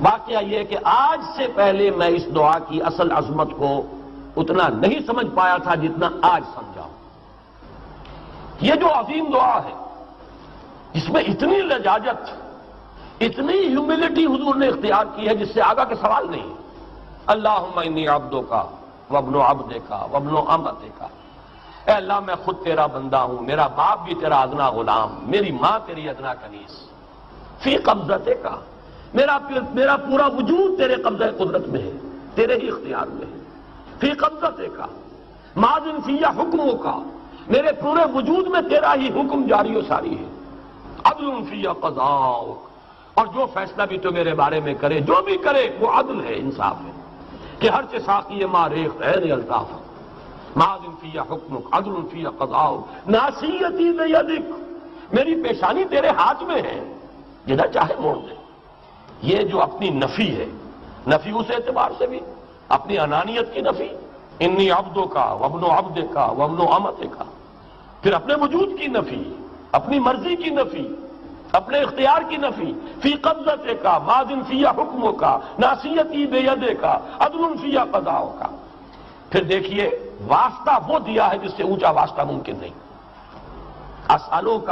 واقعہ یہ کہ آج سے پہلے میں اس دعا کی اصل عظمت کو اتنا نہیں سمجھ پایا تھا جتنا آج سمجھا. یہ جو عظیم دعا ہے اس میں اتنی لجاجت، اتنی ہیوملٹی حضور نے اختیار کی ہے جس سے آگا کے سوال نہیں. اللہم انی عبدک وابن عبدک وابن امتک، اے اللہ میں خود تیرا بندہ ہوں، میرا باپ بھی تیرا ادنا غلام، میری ماں تیری ادنا کنیز. فی قبضتک، میرا پورا وجود تیرے قبضہ قدرت میں ہے، تیرے ہی اختیار میں ہے. فی قبضتک ماضٍ فی حکمک، میرے پورے وجود میں تیرا ہی حکم جاری و ساری ہے. عدل فی قضاؤک، اور جو فیصلہ بھی تو میرے بارے میں کرے، جو بھی کرے وہ عدل ہے، انصاف ہے. کہ ہر چیز ساقی ما ریخت عین الطاف، ماضٍ فی حکمک عدل فی قضاؤک ناصیتی بیدک، میری پیشانی تیرے ہاتھ میں ہے، جدھر چاہے موڑ دے. یہ جو اپنی نفی ہے، نفی اس اعتبار سے بھی اپنی انانیت کی نفی، انی عبدک وابن عبدک وابن امتک، پھر اپنے وجود کی نفی، اپنی مرضی کی نفی، اپنے اختیار کی نفی. فی قبضتک ماضٍ فی حکمک ناصیتی بیدک عدل فی قضاؤک. پھر دیکھیے واسطہ وہ دیا ہے جس سے اونچا واسطہ ممکن نہیں. اسألوک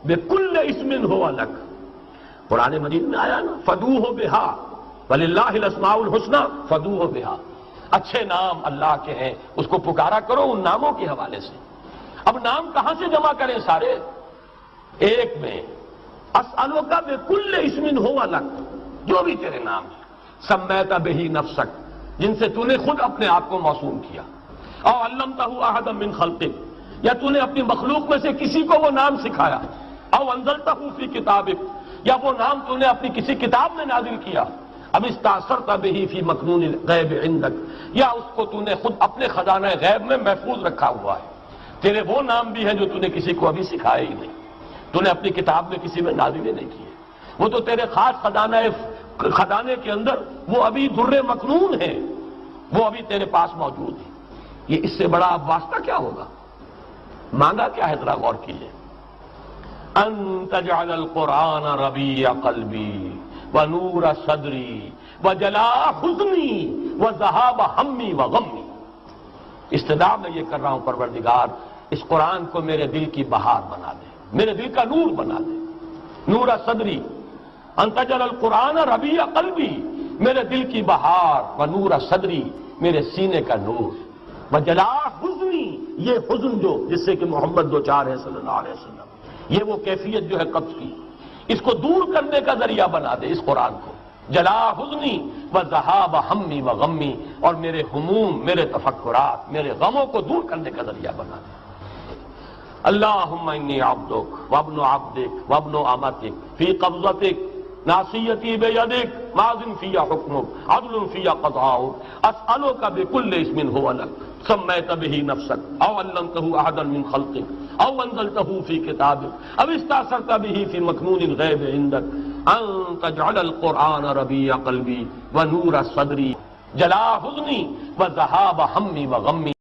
بکل اسم ہو لک، قرآن مجید میں آیا نا، فدوہ بہا وللہ الاسماء الحسنی فدوہ بہا، اچھے نام اللہ کے ہیں، اس کو پکارا کرو ان ناموں کے حوالے سے. اب نام کہاں سے جمع کریں سارے؟ ایک میں اسألوک بکل اسم ہو لک، جو بھی تیرے نام ہیں، سمیت بہ نفسک، جن سے تو نے خود اپنے آپ کو موسوم کیا، او علمتہ احدا من خلقک، یا تو نے اپنی مخلوق میں سے کسی کو وہ نام سکھایا، او انزلتہ فی کتابک، یا وہ نام تو نے اپنی کسی کتاب میں نازل کیا، اب استاثرت بہ فی مکنون الغیب عندک، یا اس کو تو نے خود اپنے خزانہ غیب میں محفوظ رکھا ہوا ہے. تیرے وہ نام بھی ہیں جو تو نے کسی کو ابھی سکھائے ہی نہیں، تو نے اپنی کتاب میں کسی میں نازل نہیں کیے، وہ تو تیرے خاص خزانے کے اندر وہ ابھی در مکنون ہیں، وہ ابھی تیرے پاس موجود ہیں. یہ اس سے بڑا اب واسطہ کیا ہوگا؟ مانگا کیا ہے ذرا غور کیجئے. ان تجعل القرآن ربیع قلبی ونور صدری وجلاء حزنی وذہاب ہمی وغمی. استدعا میں یہ کر رہا ہوں پروردگار، اس قرآن کو میرے دل کی بہار بنا دے، میرے دل کا نور بنا دے. نور صدری، ان تجعل القرآن ربیع قلبی، میرے دل کی بہار، ونور صدری، میرے سینے کا نور، وجلاء حزنی، یہ حزن جو جس سے کہ محمد دو چار ہے صلی اللہ علیہ وسلم، یہ وہ کیفیت جو ہے قبض کی، اس کو دور کرنے کا ذریعہ بنا دے اس قرآن کو. جلاء حزنی وذہاب ہمی وغمی، اور میرے ہموم، میرے تفکرات، میرے غموں کو دور کرنے کا ذریعہ بنا دے. اللہم انی عبدک وابن عبدک وابن امتک فی قبضتک ناصیتی بیدک ماضٍ فی حکمک عدل فی قضاؤک اسألک بکل اسم ہو لک سمیت بہ نفسک او علمتہ احدا من خلقک او انزلتہ فی کتابک او استاثرت بہ فی مکنون الغیب عندک ان تجعل القرآن ربیع قلبی ونور صدری جلاء حزنی وذہاب ہمی وغمی.